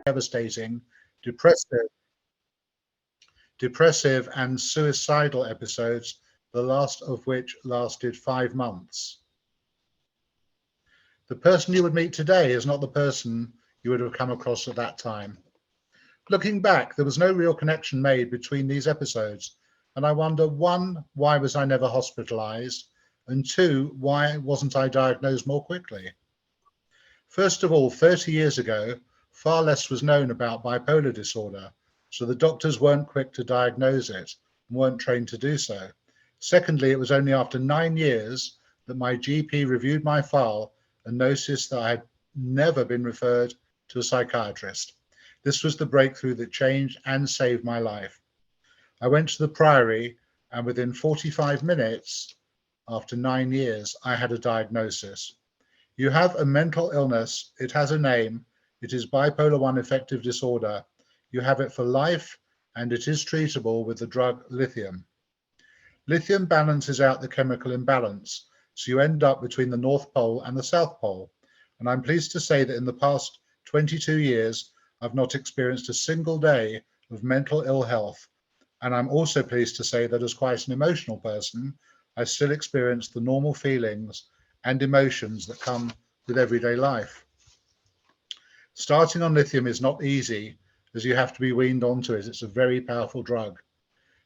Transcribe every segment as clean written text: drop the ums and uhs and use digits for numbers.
devastating, depressive, depressive and suicidal episodes, the last of which lasted 5 months. The person you would meet today is not the person you would have come across at that time. Looking back, there was no real connection made between these episodes, and I wonder, one, why was I never hospitalized? And two, why wasn't I diagnosed more quickly? First of all, 30 years ago, far less was known about bipolar disorder, so the doctors weren't quick to diagnose it and weren't trained to do so. Secondly, it was only after 9 years that my GP reviewed my file and noticed that I had never been referred to a psychiatrist. This was the breakthrough that changed and saved my life. I went to the Priory, and within 45 minutes, after 9 years, I had a diagnosis. You have a mental illness. It has a name. It is bipolar 1 affective disorder. You have it for life, and it is treatable with the drug lithium. Lithium balances out the chemical imbalance, so you end up between the North Pole and the South Pole. And I'm pleased to say that in the past 22 years, I've not experienced a single day of mental ill health. And I'm also pleased to say that as quite an emotional person, I still experience the normal feelings and emotions that come with everyday life. Starting on lithium is not easy, as you have to be weaned onto it. It's a very powerful drug.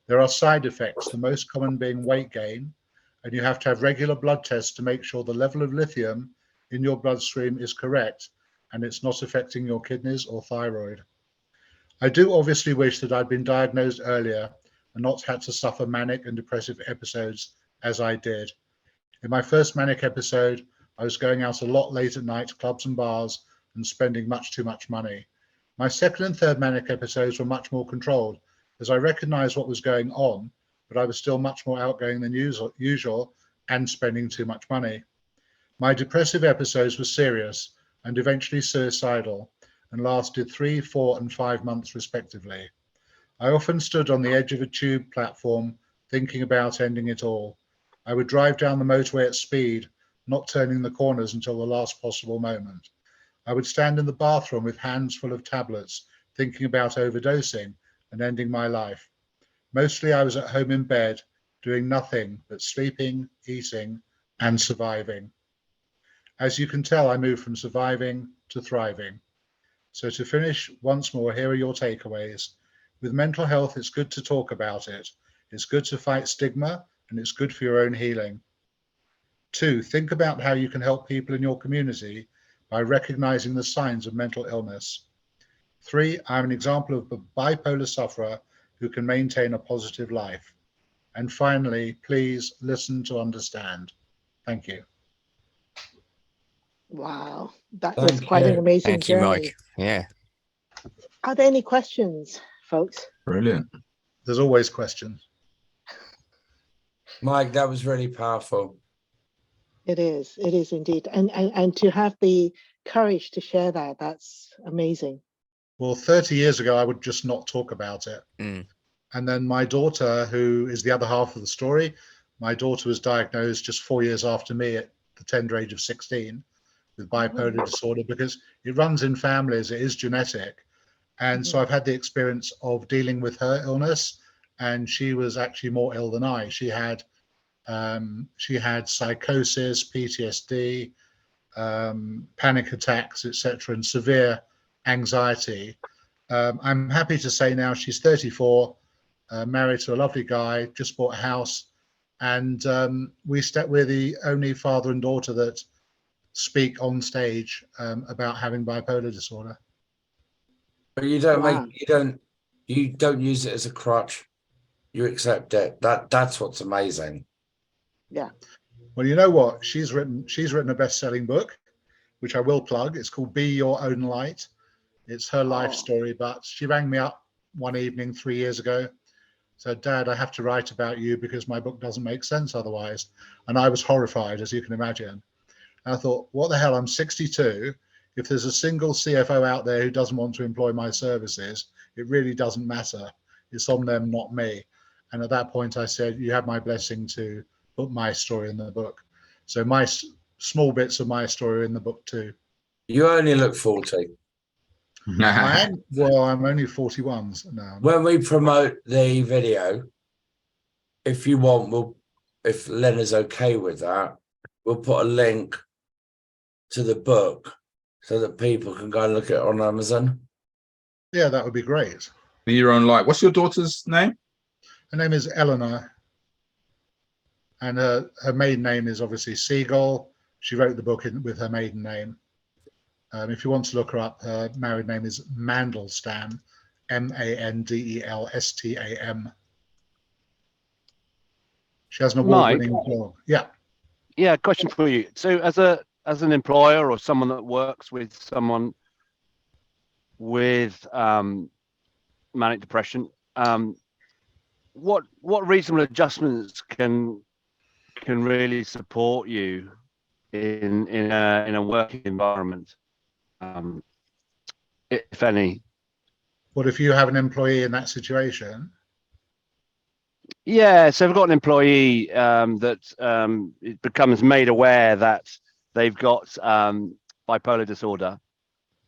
There are side effects, the most common being weight gain, and you have to have regular blood tests to make sure the level of lithium in your bloodstream is correct and it's not affecting your kidneys or thyroid. I do obviously wish that I'd been diagnosed earlier and not had to suffer manic and depressive episodes as I did. In my first manic episode, I was going out a lot late at night to clubs and bars and spending much too much money. My second and third manic episodes were much more controlled, as I recognized what was going on, but I was still much more outgoing than usual and spending too much money. My depressive episodes were serious and eventually suicidal and lasted 3, 4, and 5 months respectively. I often stood on the edge of a tube platform thinking about ending it all. I would drive down the motorway at speed, not turning the corners until the last possible moment. I would stand in the bathroom with hands full of tablets, thinking about overdosing and ending my life. Mostly I was at home in bed, doing nothing but sleeping, eating, and surviving. As you can tell, I moved from surviving to thriving. So to finish, once more, here are your takeaways. With mental health, it's good to talk about it. It's good to fight stigma, and it's good for your own healing. 2, think about how you can help people in your community by recognizing the signs of mental illness. 3, I'm an example of a bipolar sufferer who can maintain a positive life. And finally, please listen to understand. Thank you. Wow, that was quite an amazing journey. Thank you, Mike. Yeah. Are there any questions, folks? Brilliant. There's always questions. Mike, that was really powerful. It is indeed. And to have the courage to share that, that's amazing. Well, 30 years ago, I would just not talk about it. And then my daughter, who is the other half of the story, my daughter was diagnosed just 4 years after me at the tender age of 16 with bipolar disorder, because it runs in families, it is genetic. And so I've had the experience of dealing with her illness, and she was actually more ill than I. She had psychosis, PTSD, panic attacks, etc., and severe anxiety. I'm happy to say now she's 34, married to a lovely guy, just bought a house, and we're the only father and daughter that speak on stage about having bipolar disorder. But you don't you don't use it as a crutch. You accept it. That's what's amazing. Yeah. Well, you know what? She's written a best-selling book, which I will plug. It's called Be Your Own Light. It's her life story, but she rang me up one evening 3 years ago, said, "Dad, I have to write about you because my book doesn't make sense otherwise." And I was horrified, as you can imagine. And I thought, what the hell? I'm 62. If there's a single CFO out there who doesn't want to employ my services, it really doesn't matter. It's on them, not me. And at that point, I said, you have my blessing to put my story in the book. So my small bits of my story are in the book too. You only look 40. I'm only 41 now. When we promote the video, if you want, if Lena's okay with that, we'll put a link to the book so that people can go and look at it on Amazon. Yeah, that would be great. Your own life. What's your daughter's name? Her name is Eleanor, and her maiden name is obviously Seagull. She wrote the book with her maiden name. If you want to look her up, her married name is Mandelstam, Mandelestam. She has an award-winning blog. Yeah. Yeah, question for you. So as an employer or someone that works with someone with manic depression, what reasonable adjustments can really support you in a working environment, if any? What if you have an employee in that situation? Yeah, so we've got an employee that it becomes made aware that they've got bipolar disorder.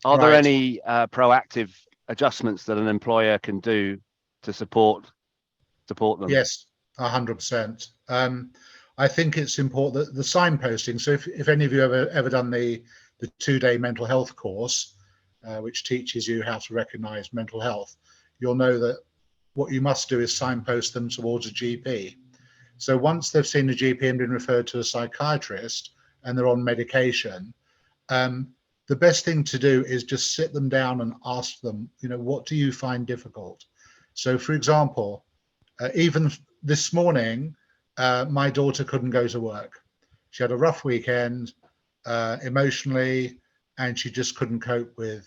Are there any proactive adjustments that an employer can do to support them? Yes, 100%. I think it's important that the signposting. So if any of you have ever done the 2-day mental health course, which teaches you how to recognize mental health, you'll know that what you must do is signpost them towards a GP. So once they've seen a GP and been referred to a psychiatrist and they're on medication, the best thing to do is just sit them down and ask them, what do you find difficult? So for example, even this morning, my daughter couldn't go to work. She had a rough weekend emotionally, and she just couldn't cope with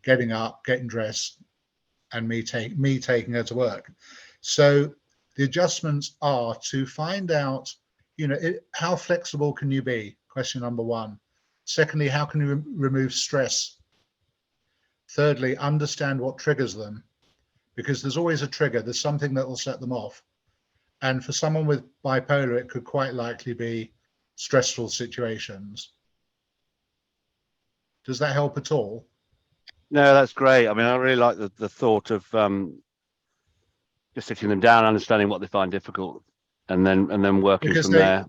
getting up, getting dressed, and me taking her to work. So the adjustments are to find out, how flexible can you be? Question number one. Secondly, how can you remove stress? Thirdly, understand what triggers them, because there's always a trigger. There's something that will set them off. And for someone with bipolar, it could quite likely be stressful situations. Does that help at all? No, that's great. I mean, I really like the thought of just sitting them down, understanding what they find difficult, and then working because from there.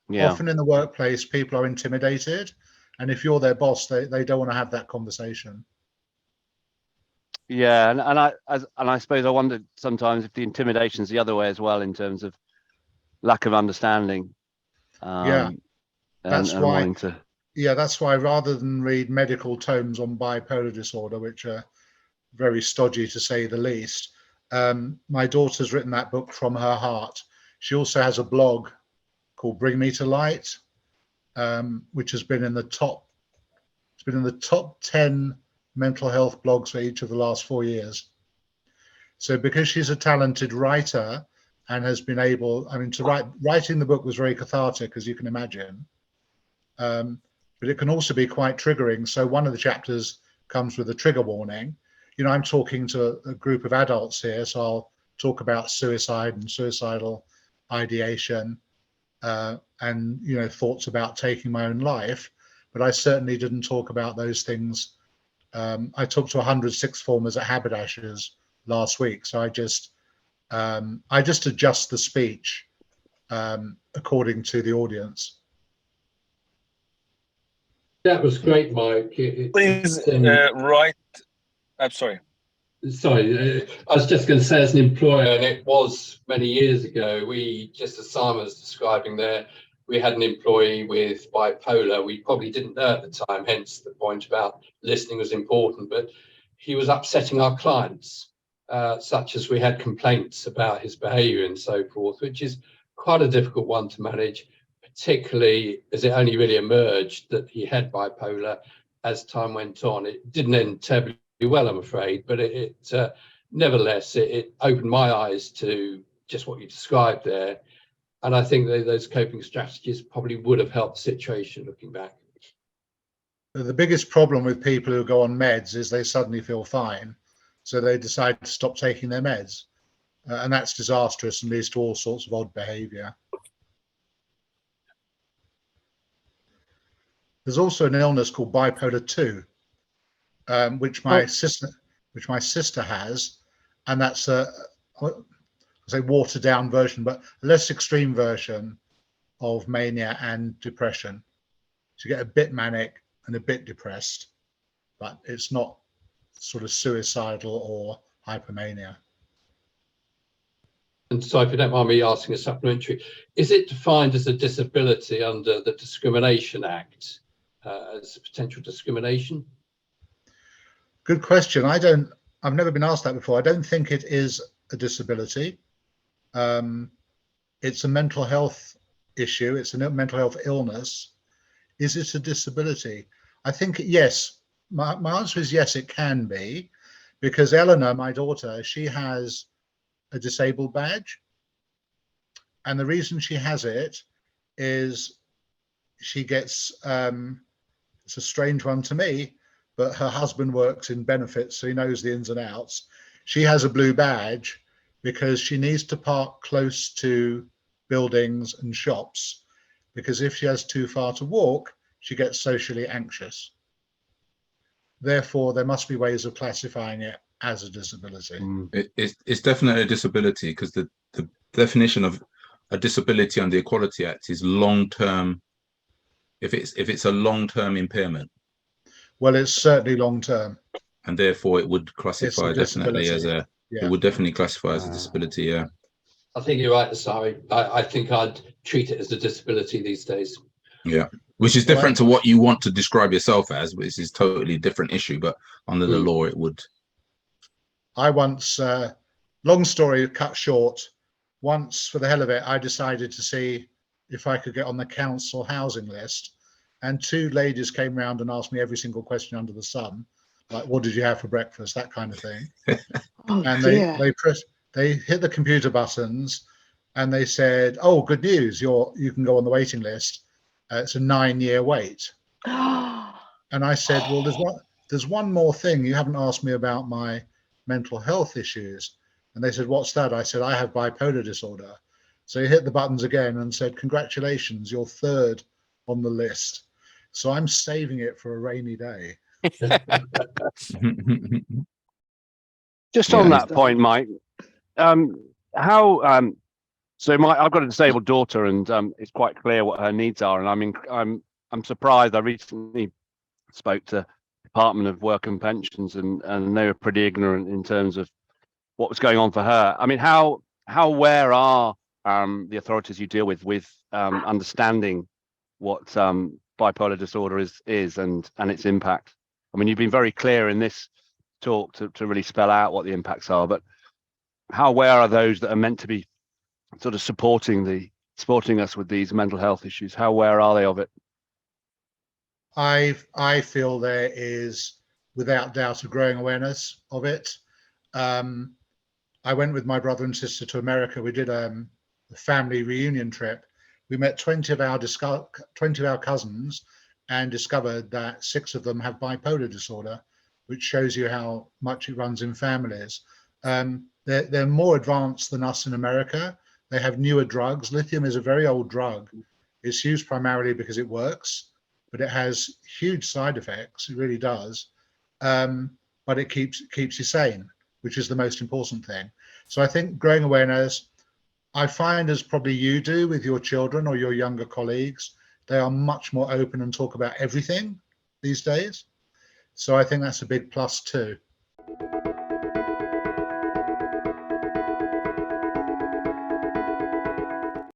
Yeah. Often in the workplace, people are intimidated, and if you're their boss, they don't want to have that conversation. Yeah, and I suppose I wondered sometimes if the intimidation's the other way as well, in terms of lack of understanding. That's why rather than read medical tomes on bipolar disorder, which are very stodgy to say the least, my daughter's written that book from her heart. She also has a blog called Bring Me to Light, which has been in the top 10 mental health blogs for each of the last 4 years. So because she's a talented writer and has been able, writing the book was very cathartic, as you can imagine. But it can also be quite triggering. So one of the chapters comes with a trigger warning. I'm talking to a group of adults here, so I'll talk about suicide and suicidal ideation, and thoughts about taking my own life. But I certainly didn't talk about those things. I talked to 100 sixth formers at Haberdashers last week, so I just adjust the speech according to the audience. That was great, Mike. Please, right. I'm sorry. Sorry, I was just going to say, as an employer, and it was many years ago, we, just as Simon was describing there, we had an employee with bipolar. We probably didn't know at the time, hence the point about listening was important, but he was upsetting our clients, such as we had complaints about his behaviour and so forth, which is quite a difficult one to manage, particularly as it only really emerged that he had bipolar as time went on. It didn't end terribly well, I'm afraid, but nevertheless, it opened my eyes to just what you described there. And I think that those coping strategies probably would have helped the situation looking back. The biggest problem with people who go on meds is they suddenly feel fine. So they decide to stop taking their meds. And that's disastrous and leads to all sorts of odd behavior. There's also an illness called bipolar 2. which my sister has, and that's a watered down version, but a less extreme version of mania and depression. So you get a bit manic and a bit depressed, but it's not sort of suicidal or hypomania. And so, if you don't mind me asking a supplementary, is it defined as a disability under the Discrimination Act as potential discrimination? Good question. I've never been asked that before. I don't think it is a disability. It's a mental health issue. It's a mental health illness. Is it a disability? I think yes. My answer is yes, it can be, because Eleanor, my daughter, she has a disabled badge. And the reason she has it is she gets, it's a strange one to me, but her husband works in benefits, so he knows the ins and outs. She has a blue badge because she needs to park close to buildings and shops, because if she has too far to walk, she gets socially anxious. Therefore, there must be ways of classifying it as a disability. It's definitely a disability, because the definition of a disability under the Equality Act is long-term. If it's a long-term impairment. Well, it's certainly long-term. And therefore it would classify definitely as a, yeah. It would definitely classify as a disability, yeah. I think you're right, Asari. I think I'd treat it as a disability these days. Yeah, which is different to what you want to describe yourself as, which is totally different issue, but under the law it would. I once, long story cut short, once for the hell of it, I decided to see if I could get on the council housing list, and two ladies came round and asked me every single question under the sun, like, what did you have for breakfast, that kind of thing. And they hit the computer buttons and they said, oh, good news, you can go on the waiting list. It's a 9-year wait. And I said, well, there's one more thing. You haven't asked me about my mental health issues. And they said, what's that? I said, I have bipolar disorder. So he hit the buttons again and said, congratulations, you're third on the list. So I'm saving it for a rainy day. Just on that point, Mike, so I've got a disabled daughter, and it's quite clear what her needs are. And I'm surprised. I recently spoke to Department of Work and Pensions, and they were pretty ignorant in terms of what was going on for her. I mean, how aware are the authorities you deal with understanding what bipolar disorder is and its impact? I mean, you've been very clear in this talk to really spell out what the impacts are, but how aware are those that are meant to be sort of supporting us with these mental health issues? How aware are they of it? I feel there is, without doubt, a growing awareness of it. I went with my brother and sister to America. We did a family reunion trip. We met 20 of our cousins and discovered that 6 of them have bipolar disorder, which shows you how much it runs in families. They're more advanced than us in America. They have newer drugs. Lithium is a very old drug. It's used primarily because it works, but it has huge side effects. It really does. But it keeps you sane, which is the most important thing. So I think growing awareness, I find, as probably you do with your children or your younger colleagues, they are much more open and talk about everything these days. So I think that's a big plus too.